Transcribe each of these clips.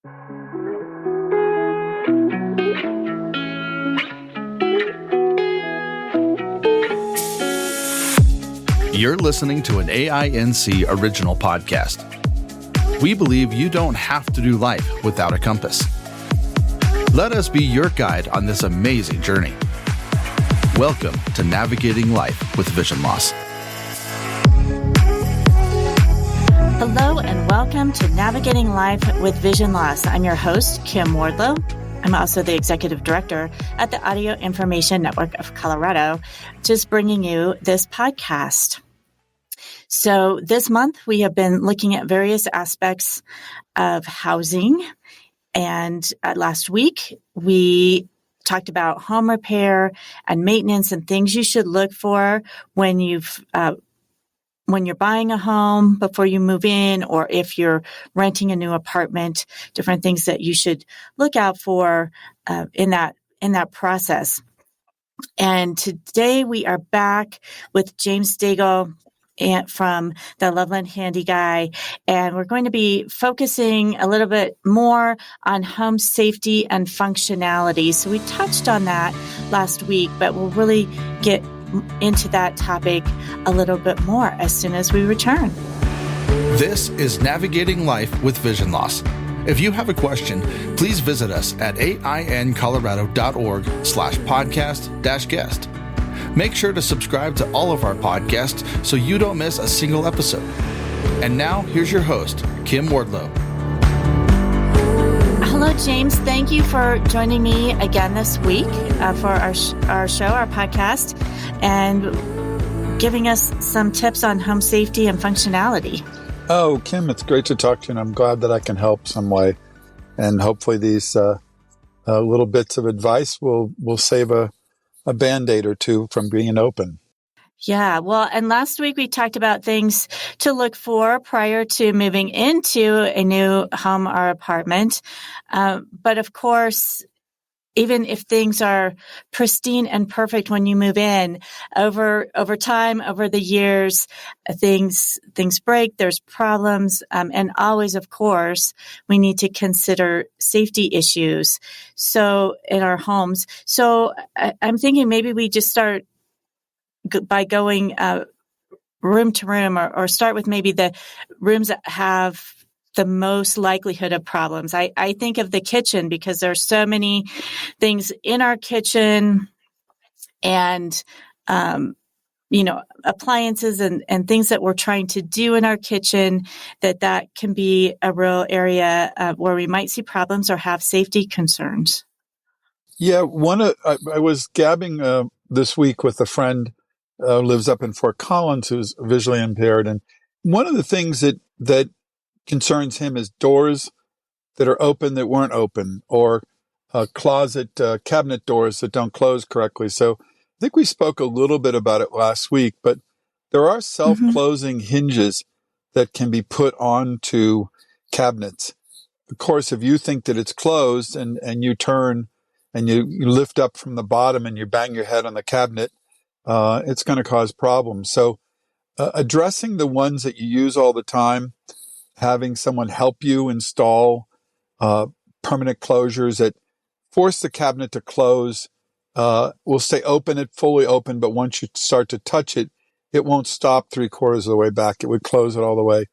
You're listening to an AINC original podcast. We believe you don't have to do life without a compass. Let us be your guide on this amazing journey. Welcome to Navigating Life with Vision Loss. Hello and welcome to Navigating Life with Vision Loss. I'm your host, Kim Wardlow. I'm also the Executive Director at the Audio Information Network of Colorado, just bringing you this podcast. So this month, we have been looking at various aspects of housing. And last week, we talked about home repair and maintenance and things you should look for when you're buying a home before you move in, or if you're renting a new apartment, different things that you should look out for in that process. And today we are back with James Daigle from the Loveland Handy Guy, and we're going to be focusing a little bit more on home safety and functionality. So we touched on that last week, but we'll really get into that topic a little bit more as soon as we return. This is Navigating Life with Vision Loss. If you have a question, please visit us at aincolorado.org/podcast-guest. Make sure to subscribe to all of our podcasts so you don't miss a single episode. And now, here's your host, Kim Wardlow. Hello, James. Thank you for joining me again this week for our show, our podcast, and giving us some tips on home safety and functionality. Oh, Kim, it's great to talk to you, and I'm glad that I can help some way. And hopefully these little bits of advice will save a Band-Aid or two from being open. Yeah, well, and last week we talked about things to look for prior to moving into a new home or apartment. But of course, even if things are pristine and perfect when you move in, over time, over the years, things break, there's problems, and always, of course, we need to consider safety issues. So in our homes, so I'm thinking maybe we just start by going room to room, or start with maybe the rooms that have the most likelihood of problems. I think of the kitchen because there's so many things in our kitchen and, appliances and things that we're trying to do in our kitchen that can be a real area where we might see problems or have safety concerns. Yeah, I was gabbing this week with a friend who lives up in Fort Collins who's visually impaired. And one of the things that concerns him is doors that are open that weren't open, or cabinet doors that don't close correctly. So I think we spoke a little bit about it last week, but there are self-closing hinges that can be put onto cabinets. Of course, if you think that it's closed and you turn and you lift up from the bottom and you bang your head on the cabinet, it's going to cause problems. So addressing the ones that you use all the time, having someone help you install permanent closures that force the cabinet to close, will stay open, fully open, but once you start to touch it, it won't stop 3/4 of the way back. It would close it all the way.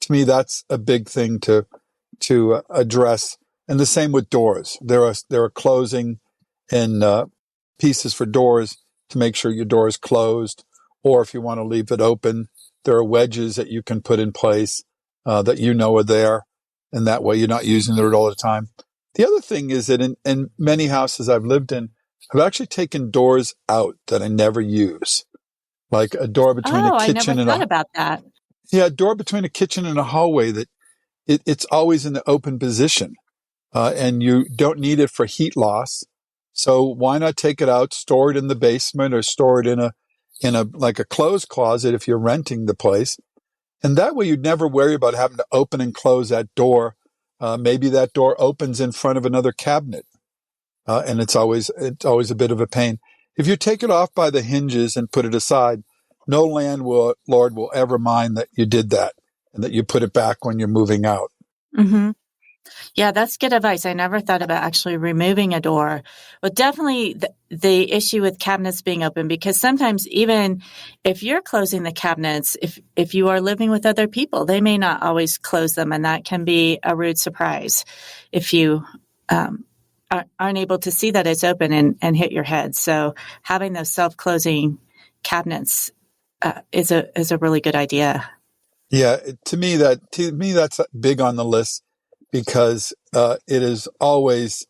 To me, that's a big thing to address. And the same with doors. There are closing and pieces for doors to make sure your door is closed, or if you want to leave it open, there are wedges that you can put in place that are there, and that way you're not using it all the time. The other thing is that in many houses I've lived in, I've actually taken doors out that I never use, like a door between a kitchen I never thought about that. Yeah, a door between a kitchen and a hallway that it's always in the open position, and you don't need it for heat loss. So why not take it out, store it in the basement, or store it in a like a clothes closet if you're renting the place. And that way you'd never worry about having to open and close that door. Maybe that door opens in front of another cabinet, and it's always a bit of a pain. If you take it off by the hinges and put it aside, no landlord will ever mind that you did that and that you put it back when you're moving out. Mm-hmm. Yeah, that's good advice. I never thought about actually removing a door. But definitely the issue with cabinets being open, because sometimes even if you're closing the cabinets, if you are living with other people, they may not always close them, and that can be a rude surprise if you aren't able to see that it's open and hit your head. So having those self-closing cabinets is a really good idea. Yeah, to me that's big on the list, because it is always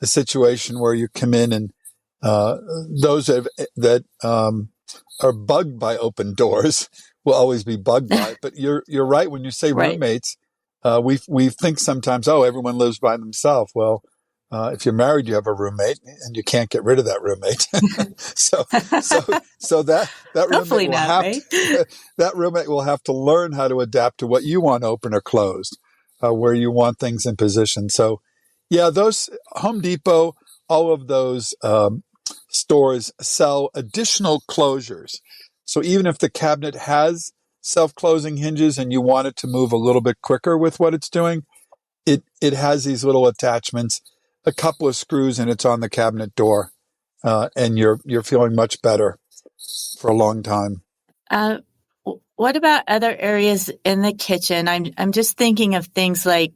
a situation where you come in and those that are bugged by open doors will always be bugged by it. But you're right when you say Right. roommates. We think sometimes, oh, everyone lives by themselves. Well, if you're married, you have a roommate, and you can't get rid of that roommate. so that Hopefully roommate will not, have right? to, that roommate will have to learn how to adapt to what you want open or closed, where you want things in position. So, yeah, those Home Depot, all of those stores sell additional closures. So even if the cabinet has self-closing hinges and you want it to move a little bit quicker with what it's doing, it has these little attachments, a couple of screws, and it's on the cabinet door, and you're feeling much better for a long time. What about other areas in the kitchen? I'm just thinking of things like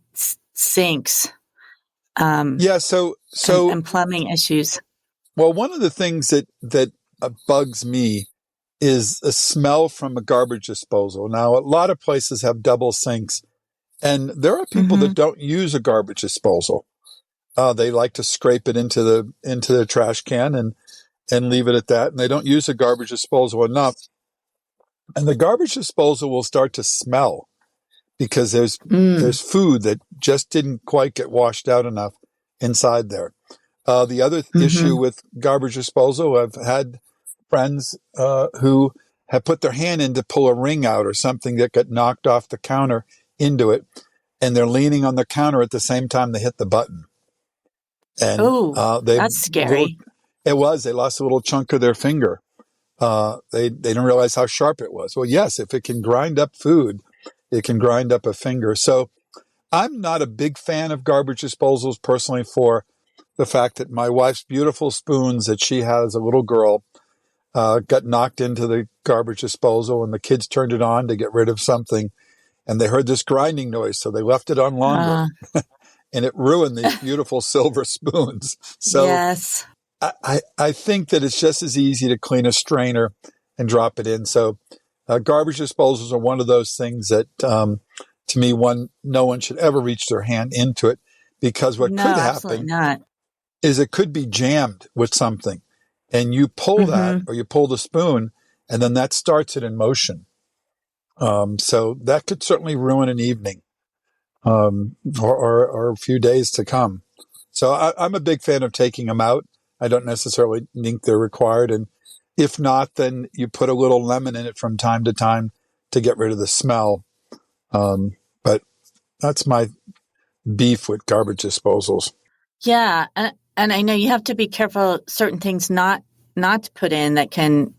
sinks. Yeah, so And plumbing issues. well, one of the things that bugs me is a smell from a garbage disposal. Now, a lot of places have double sinks, and there are people that don't use a garbage disposal. They like to scrape it into the trash can and leave it at that, and they don't use a garbage disposal enough. And the garbage disposal will start to smell because there's food that just didn't quite get washed out enough inside there. The other issue with garbage disposal, I've had friends who have put their hand in to pull a ring out or something that got knocked off the counter into it, and they're leaning on the counter at the same time they hit the button. And that's scary. They lost a little chunk of their finger. They didn't realize how sharp it was. Well, yes, if it can grind up food, it can grind up a finger. So I'm not a big fan of garbage disposals personally, for the fact that my wife's beautiful spoons that she has as a little girl got knocked into the garbage disposal, and the kids turned it on to get rid of something, and they heard this grinding noise, so they left it on longer, and it ruined these beautiful silver spoons. So yes. I think that it's just as easy to clean a strainer and drop it in. So garbage disposals are one of those things that, to me, no one should ever reach their hand into it, because what could happen is it could be jammed with something, and you pull that, or you pull the spoon, and then that starts it in motion. So that could certainly ruin an evening, or a few days to come. So I'm a big fan of taking them out. I don't necessarily think they're required. And if not, then you put a little lemon in it from time to time to get rid of the smell. But that's my beef with garbage disposals. Yeah. And I know you have to be careful certain things not to put in that can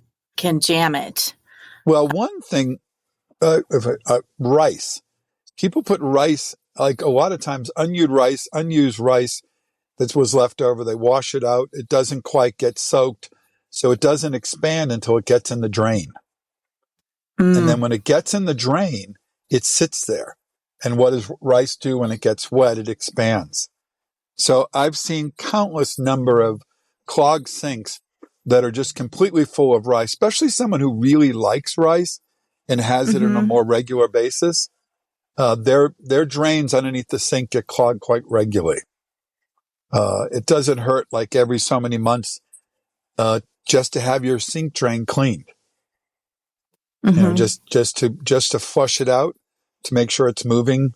jam it. Well, one thing, rice. People put rice, like a lot of times unused rice that was left over, they wash it out. It doesn't quite get soaked, so it doesn't expand until it gets in the drain. And then when it gets in the drain, it sits there. And what does rice do when it gets wet? It expands. So I've seen countless number of clogged sinks that are just completely full of rice, especially someone who really likes rice and has it on a more regular basis. Their drains underneath the sink get clogged quite regularly. It doesn't hurt like every so many months just to have your sink drain cleaned. You know, just to flush it out, to make sure it's moving.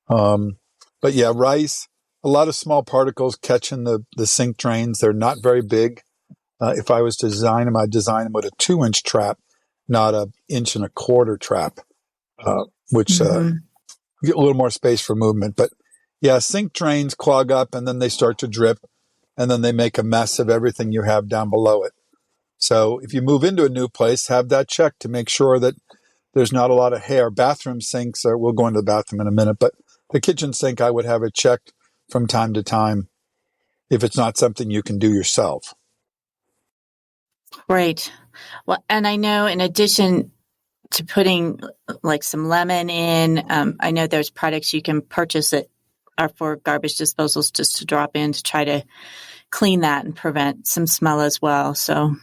But yeah, rice, a lot of small particles catch in the sink drains. They're not very big. If I was to design them, I'd design them with a 2-inch trap, not a 1.25 inch trap, which get a little more space for movement. But yeah, sink drains clog up, and then they start to drip, and then they make a mess of everything you have down below it. So if you move into a new place, have that checked to make sure that there's not a lot of hair. Bathroom sinks we'll go into the bathroom in a minute, but the kitchen sink, I would have it checked from time to time if it's not something you can do yourself. Right. Well, and I know in addition to putting like some lemon in, I know there's products you can purchase that are for garbage disposals just to drop in to try to clean that and prevent some smell as well. So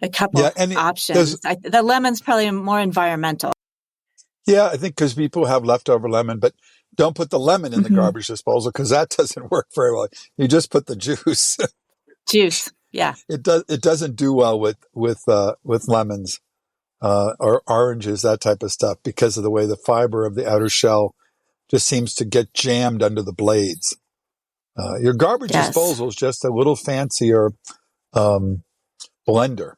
a couple options. The lemon's probably more environmental. Yeah, I think because people have leftover lemon, but don't put the lemon in the garbage disposal because that doesn't work very well. You just put the juice. Juice, yeah. It doesn't do well with lemons or oranges, that type of stuff, because of the way the fiber of the outer shell just seems to get jammed under the blades. Your garbage disposal is just a little fancier blender.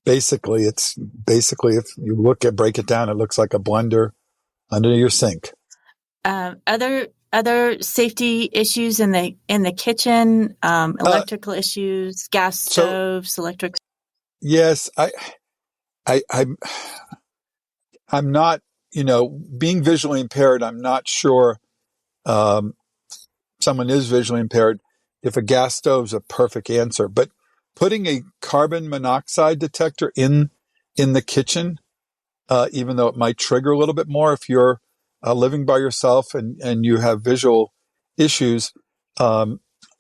Basically, if you break it down, it looks like a blender under your sink. Other safety issues in the kitchen, electrical issues, gas stoves, electric. Yes, I'm not, being visually impaired. I'm not sure someone is visually impaired if a gas stove's a perfect answer, but putting a carbon monoxide detector in the kitchen, even though it might trigger a little bit more if you're living by yourself and you have visual issues,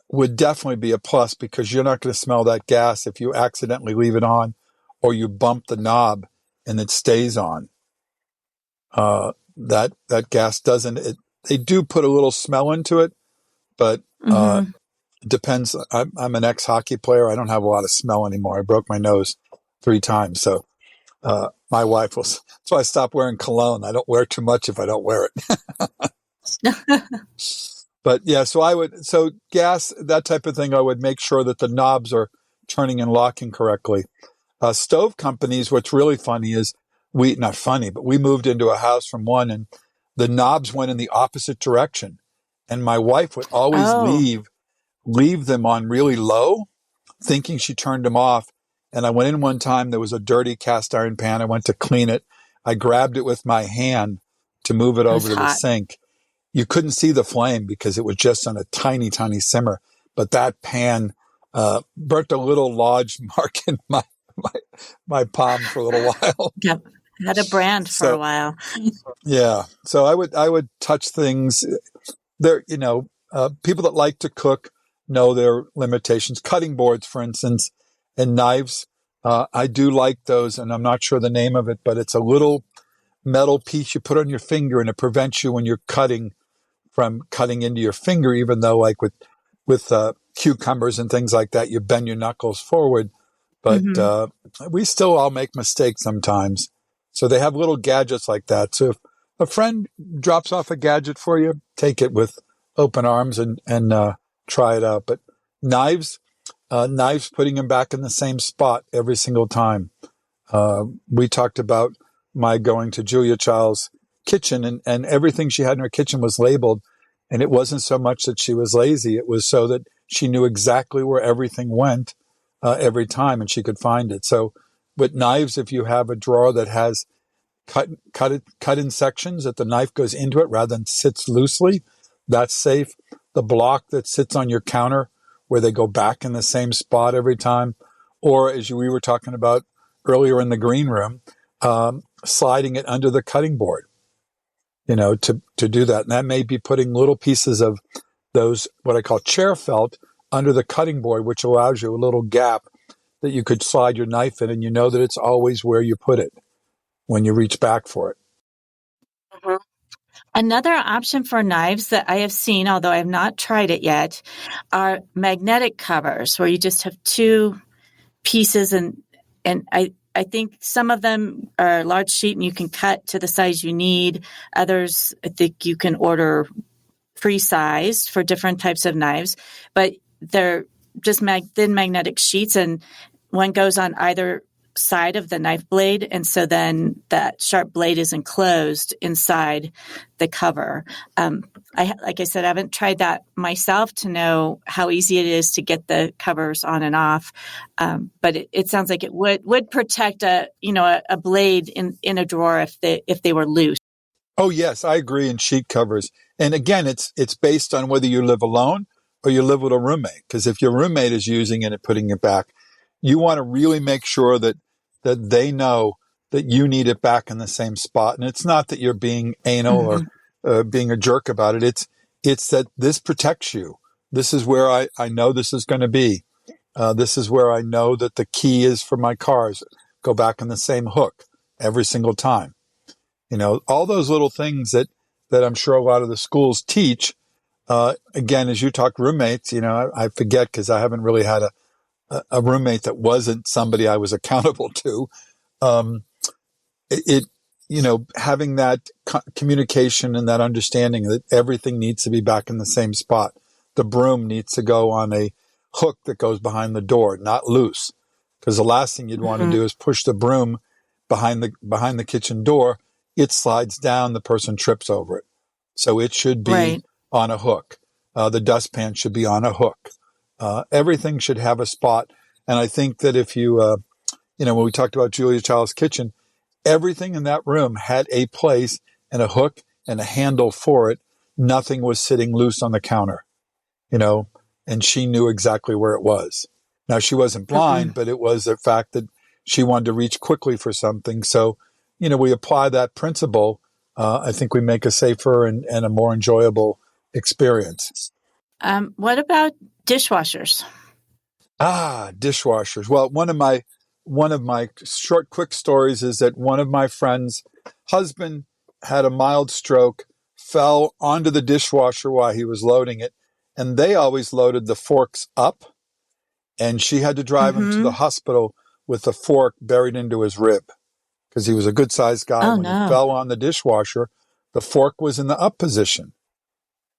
would definitely be a plus, because you're not going to smell that gas if you accidentally leave it on or you bump the knob and it stays on. That gas doesn't. They do put a little smell into it, but it depends. I'm an ex-hockey player. I don't have a lot of smell anymore. I broke my nose 3 times. So my wife will. That's why I stopped wearing cologne. I don't wear too much if I don't wear it. But yeah, so gas, that type of thing, I would make sure that the knobs are turning and locking correctly. Stove companies, what's really funny is not funny, but we moved into a house from one and the knobs went in the opposite direction. And my wife would always leave them on really low, thinking she turned them off. And I went in one time, there was a dirty cast iron pan. I went to clean it. I grabbed it with my hand to move it over to the sink. You couldn't see the flame because it was just on a tiny, tiny simmer. But that pan burnt a little lodge mark in my palm for a little while. Yep. Had a brand for a while. Yeah. So I would touch things. There, people that like to cook know their limitations. Cutting boards, for instance, and knives. I do like those, and I'm not sure the name of it, but it's a little metal piece you put on your finger, and it prevents you when you're cutting from cutting into your finger, even though like with cucumbers and things like that, you bend your knuckles forward. But we still all make mistakes sometimes. So they have little gadgets like that. So if a friend drops off a gadget for you, take it with open arms and try it out. But knives, putting them back in the same spot every single time. We talked about my going to Julia Child's kitchen, and everything she had in her kitchen was labeled. And it wasn't so much that she was lazy. It was so that she knew exactly where everything went every time and she could find it. So with knives, if you have a drawer that has cut in sections that the knife goes into it rather than sits loosely, that's safe. The block that sits on your counter where they go back in the same spot every time, or as we were talking about earlier in the green room, sliding it under the cutting board, to do that. And that may be putting little pieces of those, what I call chair felt, under the cutting board, which allows you a little gap that you could slide your knife in, and you know that it's always where you put it when you reach back for it. Mm-hmm. Another option for knives that I have seen, although I have not tried it yet, are magnetic covers where you just have 2 pieces, and I think some of them are large sheet and you can cut to the size you need. Others, I think you can order pre-sized for different types of knives, but they're just thin magnetic sheets, and one goes on either side of the knife blade, and so then that sharp blade is enclosed inside the cover. Like I said, I haven't tried that myself to know how easy it is to get the covers on and off, but it sounds like it would protect a blade in a drawer if they were loose. Oh, yes, I agree in sheet covers. And again, it's based on whether you live alone or you live with a roommate. Because if your roommate is using it and putting it back, you want to really make sure that they know that you need it back in the same spot. And it's not that you're being anal Mm-hmm. or being a jerk about it. It's that this protects you. This is where I know this is going to be. This is where I know that the key is for my cars. Go back in the same hook every single time. All those little things that I'm sure a lot of the schools teach. Again, as you talk roommates, I forget because I haven't really had a roommate that wasn't somebody I was accountable to. Having that communication and that understanding that everything needs to be back in the same spot. The broom needs to go on a hook that goes behind the door, not loose. Because the last thing you'd want to do is push the broom behind the kitchen door. It slides down, the person trips over it. So it should be on a hook. The dustpan should be on a hook. Everything should have a spot. And I think that if you, when we talked about Julia Child's kitchen, everything in that room had a place and a hook and a handle for it. Nothing was sitting loose on the counter, and she knew exactly where it was. Now, she wasn't blind, but it was the fact that she wanted to reach quickly for something. So, we apply that principle. I think we make a safer and a more enjoyable experience. What about dishwashers? Dishwashers. Well, one of my short, quick stories is that one of my friends' husband had a mild stroke, fell onto the dishwasher while he was loading it, and they always loaded the forks up, and she had to drive him to the hospital with the fork buried into his rib because he was a good-sized guy. When he fell on the dishwasher, the fork was in the up position,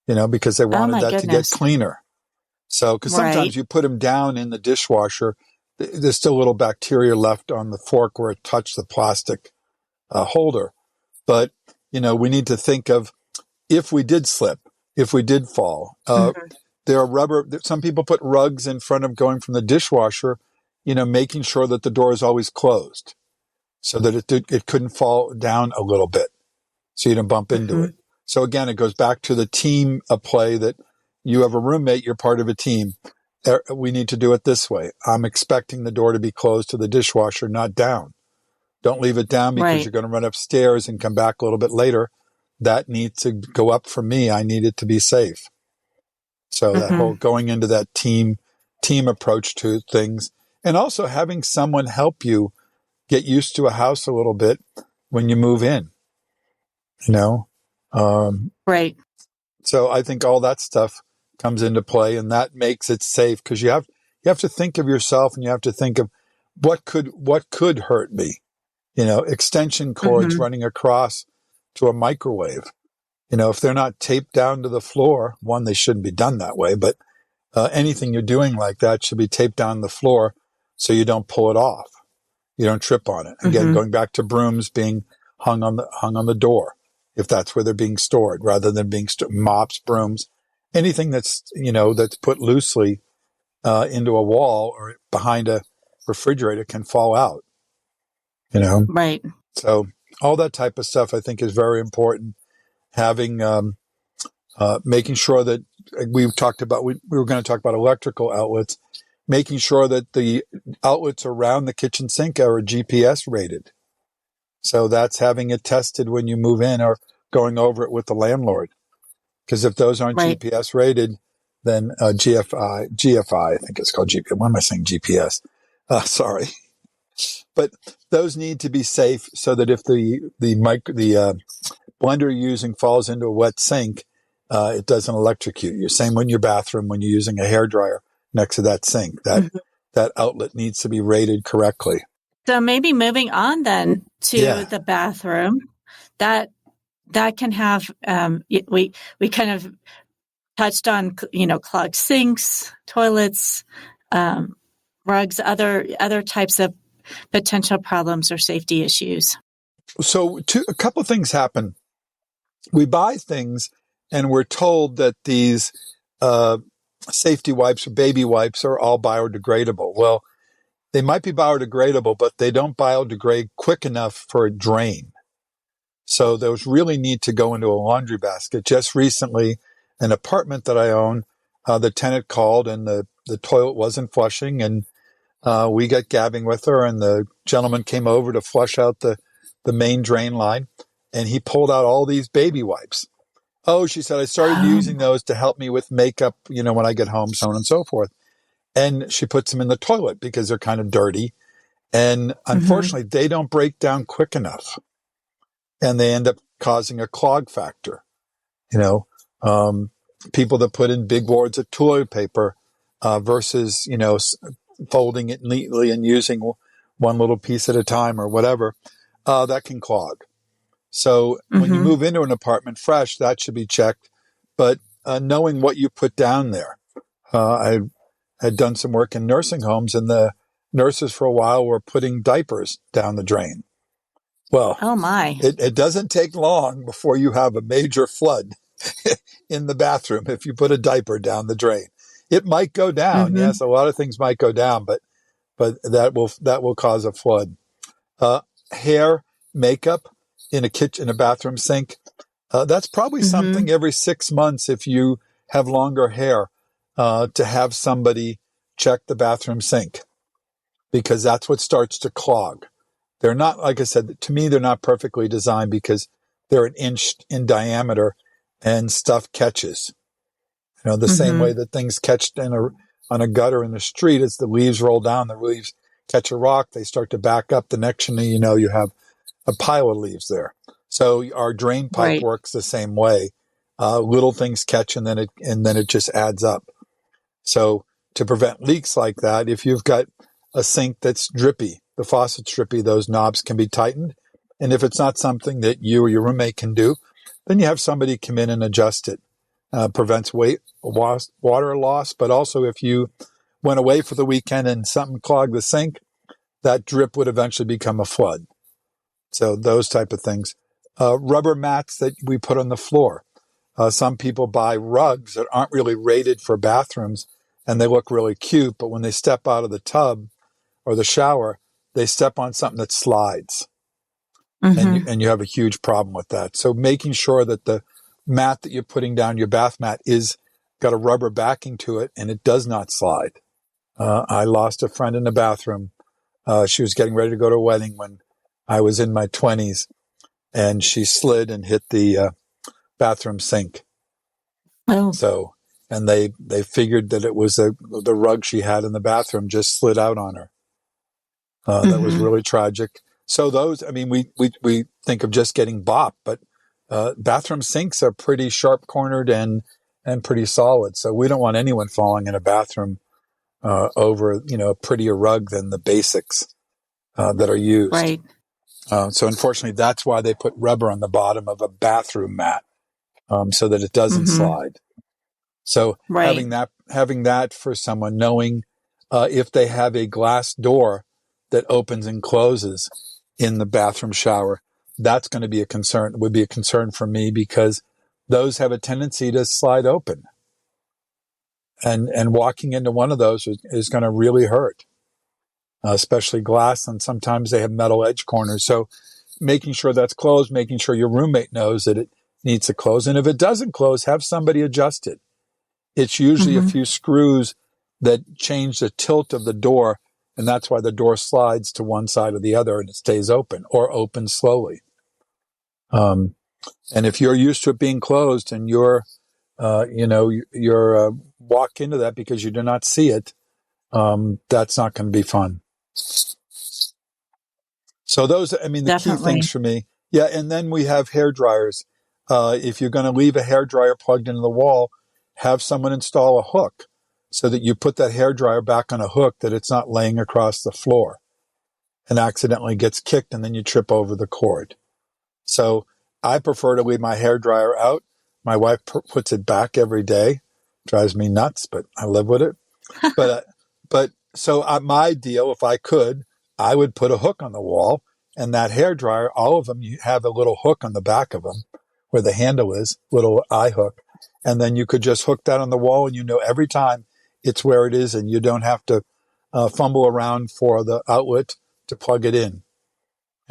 because they wanted that to get cleaner. So, because sometimes you put them down in the dishwasher, there's still a little bacteria left on the fork where it touched the plastic holder. But, we need to think of if we did slip, if we did fall. There are some people put rugs in front of going from the dishwasher, making sure that the door is always closed so that it couldn't fall down a little bit so you don't bump into it. So again, it goes back to the team play that you have a roommate, you're part of a team. We need to do it this way. I'm expecting the door to be closed to the dishwasher, not down. Don't leave it down because you're going to run upstairs and come back a little bit later. That needs to go up for me. I need it to be safe. So that whole going into that team approach to things, and also having someone help you get used to a house a little bit when you move in, So I think all that stuff comes into play, and that makes it safe because you have to think of yourself, and you have to think of what could hurt me, extension cords running across to a microwave. If they're not taped down to the floor, one, they shouldn't be done that way, but anything you're doing like that should be taped down the floor so you don't pull it off. You don't trip on it. Again, going back to brooms being hung on the door, if that's where they're being stored, rather than being mops, brooms, anything that's put loosely into a wall or behind a refrigerator can fall out. So all that type of stuff I think is very important. Having making sure that we were going to talk about electrical outlets, making sure that the outlets around the kitchen sink are GPS rated. So that's having it tested when you move in or going over it with the landlord. Because if those aren't GPS rated, then GFI, I think it's called GPS. Why am I saying GPS? Sorry. But those need to be safe so that if the blender you're using falls into a wet sink, it doesn't electrocute you. Same in your bathroom when you're using a hairdryer next to that sink. That outlet needs to be rated correctly. So maybe moving on then to the bathroom, that can have we kind of touched on clogged sinks, toilets, rugs, other types of potential problems or safety issues. So a couple of things happen. We buy things and we're told that these safety wipes or baby wipes are all biodegradable. Well, they might be biodegradable, but they don't biodegrade quick enough for a drain. So those really need to go into a laundry basket. Just recently, an apartment that I own, the tenant called and the toilet wasn't flushing, and we got gabbing with her, and the gentleman came over to flush out the main drain line, and he pulled out all these baby wipes. Oh, she said, I started using those to help me with makeup, when I get home, so on and so forth. And she puts them in the toilet because they're kind of dirty. And unfortunately, they don't break down quick enough. And they end up causing a clog factor. People that put in big wads of toilet paper versus, folding it neatly and using one little piece at a time or whatever, that can clog. So when you move into an apartment fresh, that should be checked. But knowing what you put down there, I had done some work in nursing homes, and the nurses for a while were putting diapers down the drain. Well, oh my! It doesn't take long before you have a major flood in the bathroom if you put a diaper down the drain. It might go down. Yes, a lot of things might go down, but that will cause a flood. Hair, makeup in a bathroom sink. That's probably something every 6 months if you have longer hair to have somebody check the bathroom sink, because that's what starts to clog. They're not, like I said, to me, they're not perfectly designed because they're an inch in diameter and stuff catches. The same way that things catch on a gutter in the street as the leaves roll down, the leaves catch a rock, they start to back up. The next thing you know, you have a pile of leaves there. So our drain pipe works the same way. Little things catch and then it just adds up. So to prevent leaks like that, if you've got a sink that's drippy, the faucet's drippy, those knobs can be tightened. And if it's not something that you or your roommate can do, then you have somebody come in and adjust it. Prevents water loss, but also if you went away for the weekend and something clogged the sink, that drip would eventually become a flood. So those type of things. Rubber mats that we put on the floor. Some people buy rugs that aren't really rated for bathrooms, and they look really cute, but when they step out of the tub or the shower, they step on something that slides. And you have a huge problem with that. So making sure that the mat that you're putting down, your bath mat, is got a rubber backing to it and it does not slide. I lost a friend in the bathroom. She was getting ready to go to a wedding when I was in my 20s, and she slid and hit the bathroom sink. Oh. So, and they figured that it was the rug she had in the bathroom just slid out on her. That was really tragic. So those, we think of just getting bopped, but bathroom sinks are pretty sharp cornered and pretty solid. So we don't want anyone falling in a bathroom over, a prettier rug than the basics that are used. Right. So unfortunately, that's why they put rubber on the bottom of a bathroom mat, so that it doesn't slide. So having that for someone, knowing if they have a glass door that opens and closes in the bathroom shower, that's going to be would be a concern for me, because those have a tendency to slide open. And walking into one of those is going to really hurt, especially glass. And sometimes they have metal edge corners. So making sure that's closed, making sure your roommate knows that it needs to close. And if it doesn't close, have somebody adjust it. It's usually a few screws that change the tilt of the door. And that's why the door slides to one side or the other and it stays open, or opens slowly. And if you're used to it being closed and you're walk into that because you do not see it, that's not going to be fun. So those, the key things for me. Yeah. And then we have hair dryers. If you're going to leave a hair dryer plugged into the wall, have someone install a hook so that you put that hair dryer back on a hook, that it's not laying across the floor and accidentally gets kicked and then you trip over the cord. So I prefer to leave my hair dryer out. My wife puts it back every day. Drives me nuts, but I live with it. So my deal, if I could, I would put a hook on the wall, and that hair dryer, all of them, you have a little hook on the back of them where the handle is, little eye hook. And then you could just hook that on the wall, and every time it's where it is, and you don't have to fumble around for the outlet to plug it in.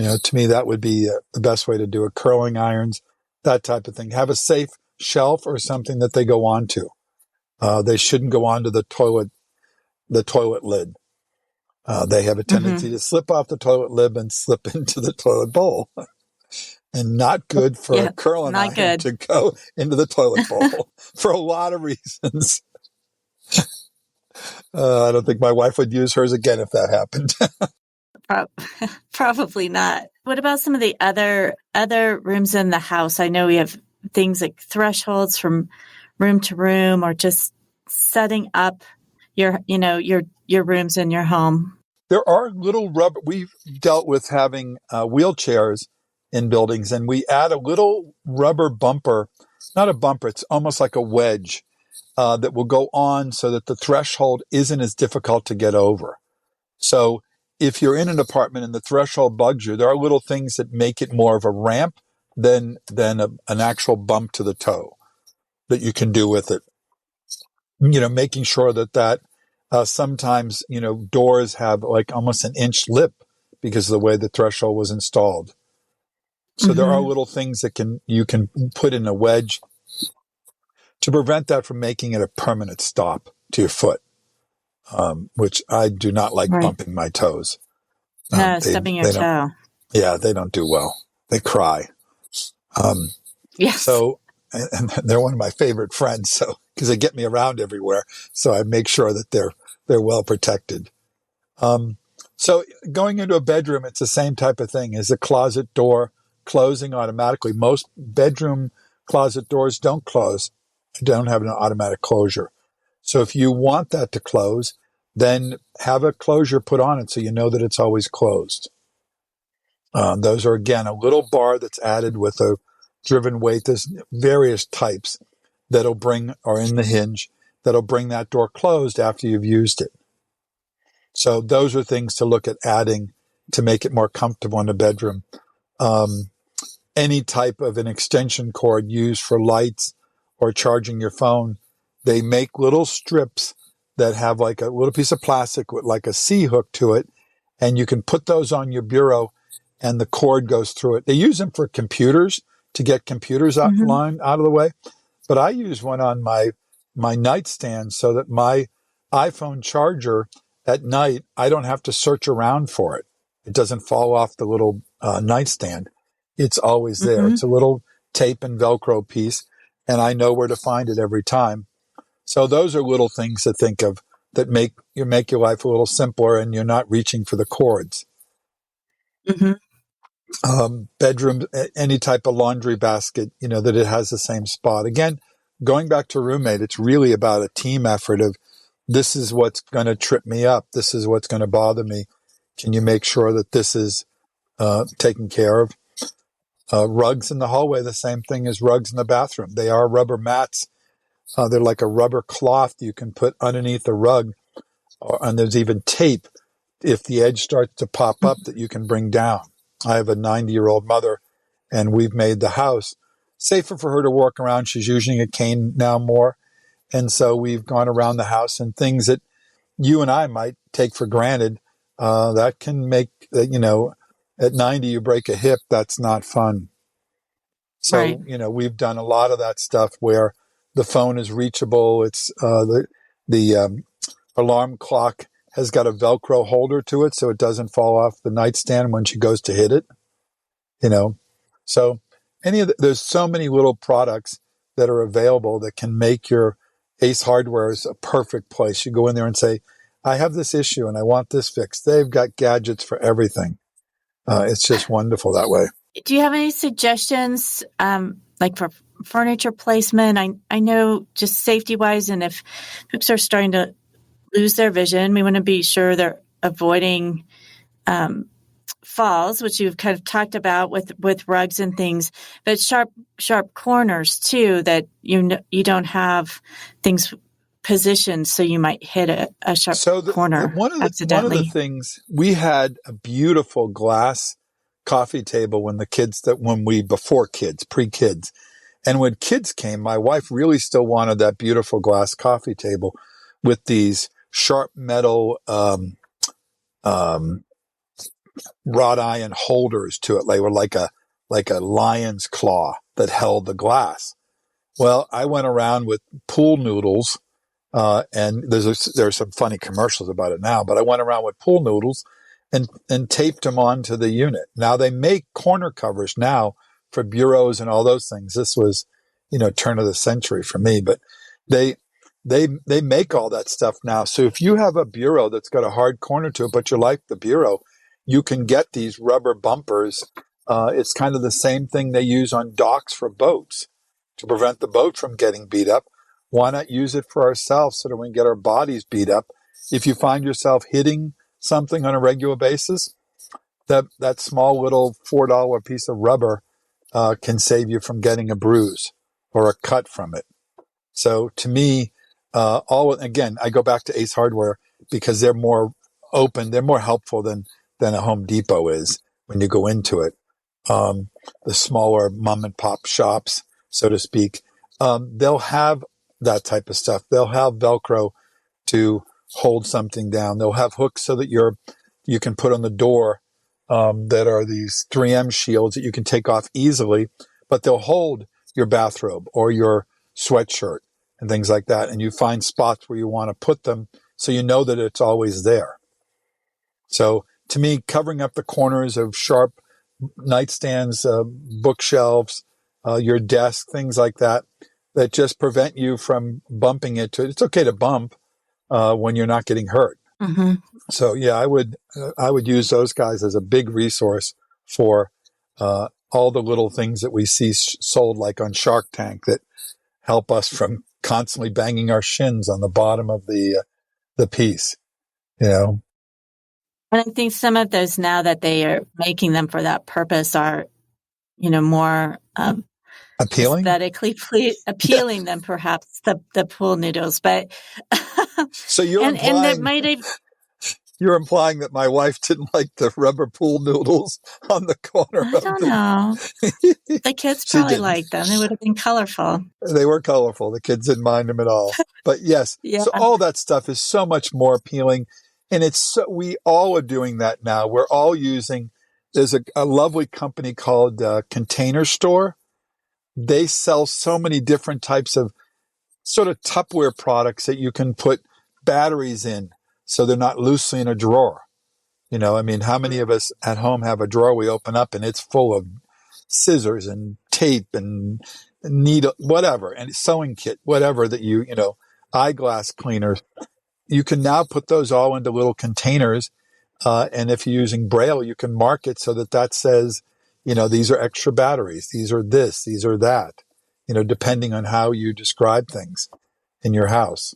To me, that would be the best way to do it. Curling irons, that type of thing. Have a safe shelf or something that they go onto. They shouldn't go onto the toilet lid. They have a tendency to slip off the toilet lid and slip into the toilet bowl. And not good for a curling iron to go into the toilet bowl for a lot of reasons. I don't think my wife would use hers again if that happened. Probably not. What about some of the other rooms in the house? I know we have things like thresholds from room to room, or just setting up your rooms in your home. There are little rubber. We've dealt with having wheelchairs in buildings, and we add a little rubber bumper, not a bumper, it's almost like a wedge that will go on so that the threshold isn't as difficult to get over. So if you're in an apartment and the threshold bugs you, there are little things that make it more of a ramp than an actual bump to the toe that you can do with it. Making sure that sometimes, doors have like almost an inch lip because of the way the threshold was installed. So there are little things that you can put in a wedge to prevent that from making it a permanent stop to your foot, which I do not like bumping my toes. No, stubbing your toe. Yeah, they don't do well. They cry. Yes. So, and they're one of my favorite friends. So, because they get me around everywhere, so I make sure that they're well protected. So, going into a bedroom, it's the same type of thing. Is a closet door closing automatically? Most bedroom closet doors don't have an automatic closure. So if you want that to close, then have a closure put on it so you know that it's always closed. Those are, again, a little bar that's added with a driven weight. There's various types that'll bring, or in the hinge, that'll bring that door closed after you've used it. So those are things to look at adding to make it more comfortable in the bedroom. Any type of an extension cord used for lights or charging your phone, they make little strips that have like a little piece of plastic with like a C hook to it, and you can put those on your bureau and the cord goes through it. They use them for computers to get computers out of the way, but I use one on my nightstand so that my iPhone charger at night, I don't have to search around for it. It doesn't fall off the little nightstand. It's always there. It's a little tape and Velcro piece, and I know where to find it every time. So those are little things to think of that make your life a little simpler, and you're not reaching for the cords. Bedroom, any type of laundry basket, that it has the same spot. Again, going back to roommate, it's really about a team effort of, this is what's going to trip me up. This is what's going to bother me. Can you make sure that this is taken care of? Rugs in the hallway, the same thing as rugs in the bathroom. They are rubber mats. They're like a rubber cloth you can put underneath the rug, and there's even tape if the edge starts to pop up that you can bring down. I have a 90-year-old mother, and we've made the house safer for her to walk around. She's using a cane now more, and so we've gone around the house, and things that you and I might take for granted, that can make, at 90 you break a hip. That's not fun. So, we've done a lot of that stuff where the phone is reachable. It's the alarm clock has got a Velcro holder to it so it doesn't fall off the nightstand when she goes to hit it. So there's so many little products that are available that can make your Ace Hardware's a perfect place. You go in there and say, I have this issue and I want this fixed. They've got gadgets for everything. It's just wonderful that way. Do you have any suggestions, like for furniture placement? I know just safety-wise, and if folks are starting to lose their vision, we want to be sure they're avoiding falls, which you've kind of talked about with rugs and things, but sharp corners too, that you don't have things positioned so you might hit a sharp corner accidentally. One of the things, we had a beautiful glass coffee table before kids, pre-kids. And when kids came, my wife really still wanted that beautiful glass coffee table with these sharp metal wrought iron holders to it. They were like a lion's claw that held the glass. Well, I went around with pool noodles, and there's some funny commercials about it now, but I went around with pool noodles and taped them onto the unit. Now they make corner covers now for bureaus and all those things. This was, turn of the century for me, but they make all that stuff now. So if you have a bureau that's got a hard corner to it, but you like the bureau, you can get these rubber bumpers. It's kind of the same thing they use on docks for boats to prevent the boat from getting beat up. Why not use it for ourselves so that we can get our bodies beat up? If you find yourself hitting something on a regular basis, that small little $4 piece of rubber can save you from getting a bruise or a cut from it. So to me, again, I go back to Ace Hardware because they're more open, they're more helpful than a Home Depot is when you go into it. The smaller mom and pop shops, so to speak, they'll have that type of stuff. They'll have Velcro to hold something down. They'll have hooks so that you can put on the door that are these 3M shields that you can take off easily, but they'll hold your bathrobe or your sweatshirt and things like that. And you find spots where you want to put them so you know that it's always there. So to me, covering up the corners of sharp nightstands, bookshelves, your desk, things like that just prevent you from bumping into it. It's okay to bump when you're not getting hurt. Mm-hmm. So yeah, I would use those guys as a big resource for all the little things that we see sold like on Shark Tank that help us from constantly banging our shins on the bottom of the piece, And I think some of those now that they are making them for that purpose are, more appealing, aesthetically appealing than perhaps the pool noodles. But so you're You're implying that my wife didn't like the rubber pool noodles on the corner. I don't know. The kids probably liked them. They would have been colorful. They were colorful. The kids didn't mind them at all. But yes, yeah. So all that stuff is so much more appealing. And we all are doing that now. We're all there's a lovely company called Container Store. They sell so many different types of sort of Tupperware products that you can put batteries in so they're not loosely in a drawer. How many of us at home have a drawer we open up and it's full of scissors and tape and needle, whatever, and sewing kit, whatever that eyeglass cleaners. You can now put those all into little containers. And if you're using Braille, you can mark it so that says, these are extra batteries. These are this, these are that, depending on how you describe things in your house.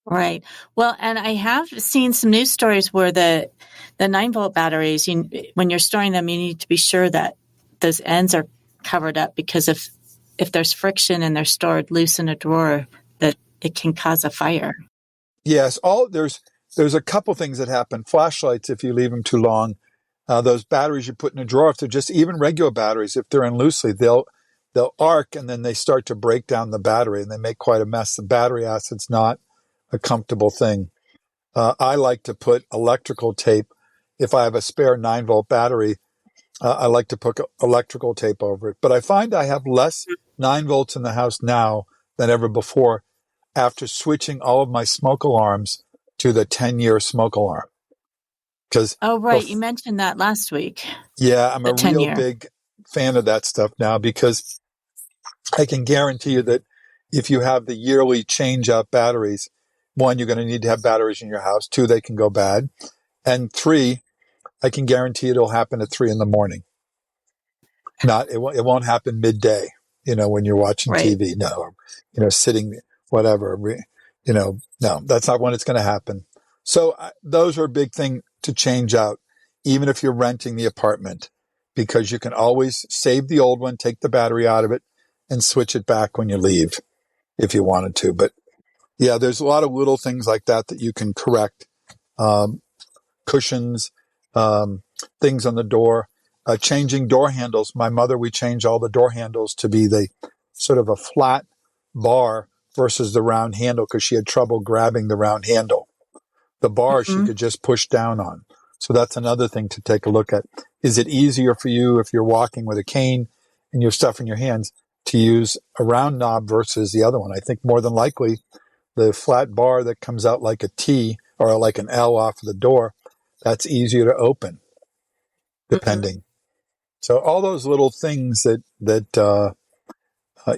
Right. Well, and I have seen some news stories where the 9-volt batteries, when you're storing them, you need to be sure that those ends are covered up because if there's friction and they're stored loose in a drawer, that it can cause a fire. Yes. There's a couple things that happen. Flashlights, if you leave them too long, those batteries you put in a drawer, if they're just even regular batteries, if they're in loosely, they'll arc and then they start to break down the battery and they make quite a mess. The battery acid's not a comfortable thing. I like to put electrical tape. If I have a spare 9-volt battery, I like to put electrical tape over it. But I find I have less 9 volts in the house now than ever before after switching all of my smoke alarms to the 10-year smoke alarm. You mentioned that last week. Yeah, I'm a real big fan of that stuff now because I can guarantee you that if you have the yearly change-out batteries, 1, you're going to need to have batteries in your house. 2, they can go bad. And 3, I can guarantee it'll happen at 3 in the morning. It won't happen midday, when you're watching TV. No, sitting, whatever. No, that's not when it's going to happen. So those are a big thing to change out, even if you're renting the apartment, because you can always save the old one, take the battery out of it, and switch it back when you leave if you wanted to. But yeah, there's a lot of little things like that you can correct. Cushions, things on the door, changing door handles. My mother, we changed all the door handles to be the sort of a flat bar versus the round handle because she had trouble grabbing the round handle. The bar she could just push down on. So that's another thing to take a look at. Is it easier for you if you're walking with a cane and your stuff in your hands to use a round knob versus the other one? I think more than likely the flat bar that comes out like a T or like an L off of the door, that's easier to open, depending. So all those little things that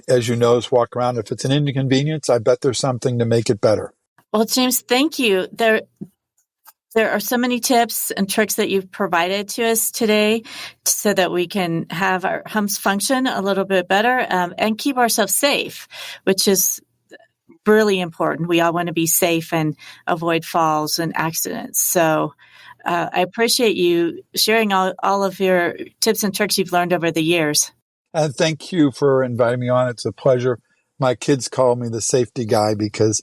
as you know, walk around. If it's an inconvenience, I bet there's something to make it better. Well, James, thank you. There are so many tips and tricks that you've provided to us today so that we can have our homes function a little bit better and keep ourselves safe, which is really important. We all want to be safe and avoid falls and accidents. So I appreciate you sharing all of your tips and tricks you've learned over the years. And thank you for inviting me on. It's a pleasure. My kids call me the safety guy because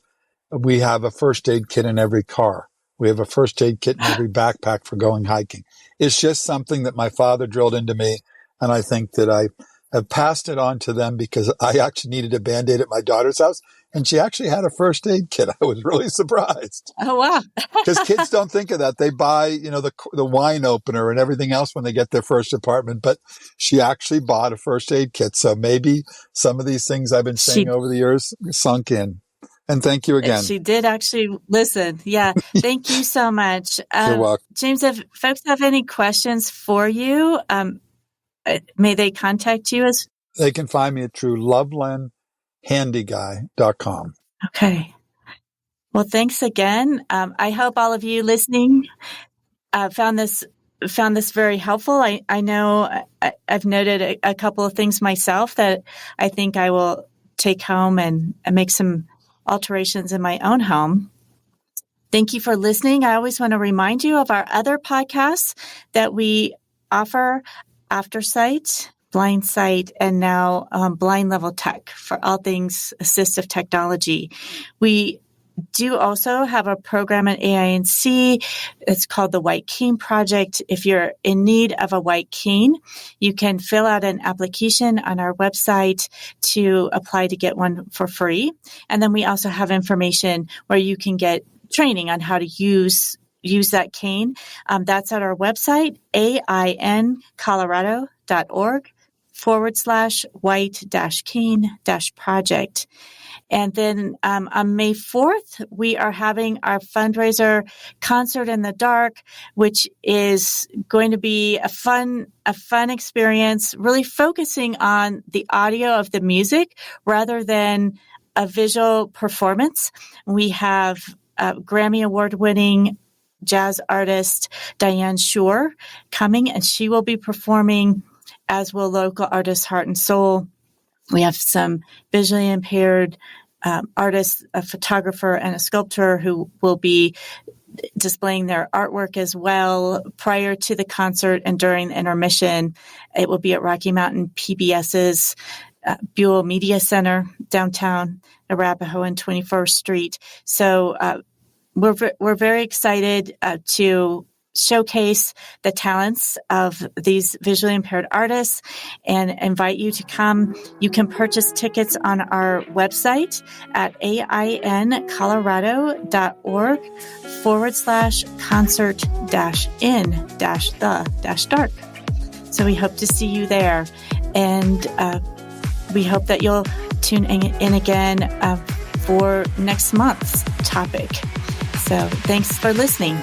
we have a first aid kit in every car. We have a first aid kit in every backpack for going hiking. It's just something that my father drilled into me. And I think that I have passed it on to them because I actually needed a Band-Aid at my daughter's house. And she actually had a first aid kit. I was really surprised. Oh, wow. Because kids don't think of that. They buy, the wine opener and everything else when they get their first apartment. But she actually bought a first aid kit. So maybe some of these things I've been saying over the years sunk in. And thank you again. She did actually listen. Yeah. Thank you so much. You're welcome. James, if folks have any questions for you, may they contact you? They can find me at truelovelandhandyguy.com. Okay. Well, thanks again. I hope all of you listening found this very helpful. I know I've noted a couple of things myself that I think I will take home and make some alterations in my own home. Thank you for listening. I always want to remind you of our other podcasts that we offer: Aftersight, Blind Sight, and now Blind Level Tech for all things assistive technology. We do also have a program at AINC. It's called the White Cane Project. If you're in need of a white cane, you can fill out an application on our website to apply to get one for free. And then we also have information where you can get training on how to use that cane. That's at our website, aincolorado.org/white-cane-project. And then on May 4th, we are having our fundraiser Concert in the Dark, which is going to be a fun experience, really focusing on the audio of the music rather than a visual performance. We have Grammy Award-winning jazz artist Diane Shore coming, and she will be performing, as will local artist Heart and Soul. We have some visually impaired artists, a photographer and a sculptor who will be displaying their artwork as well prior to the concert and during the intermission. It will be at Rocky Mountain PBS's Buell Media Center downtown Arapahoe and 21st Street. So we're very excited to showcase the talents of these visually impaired artists and invite you to come. You can purchase tickets on our website at aincolorado.org/concert-in-the-dark. So we hope to see you there. And we hope that you'll tune in again for next month's topic. So thanks for listening.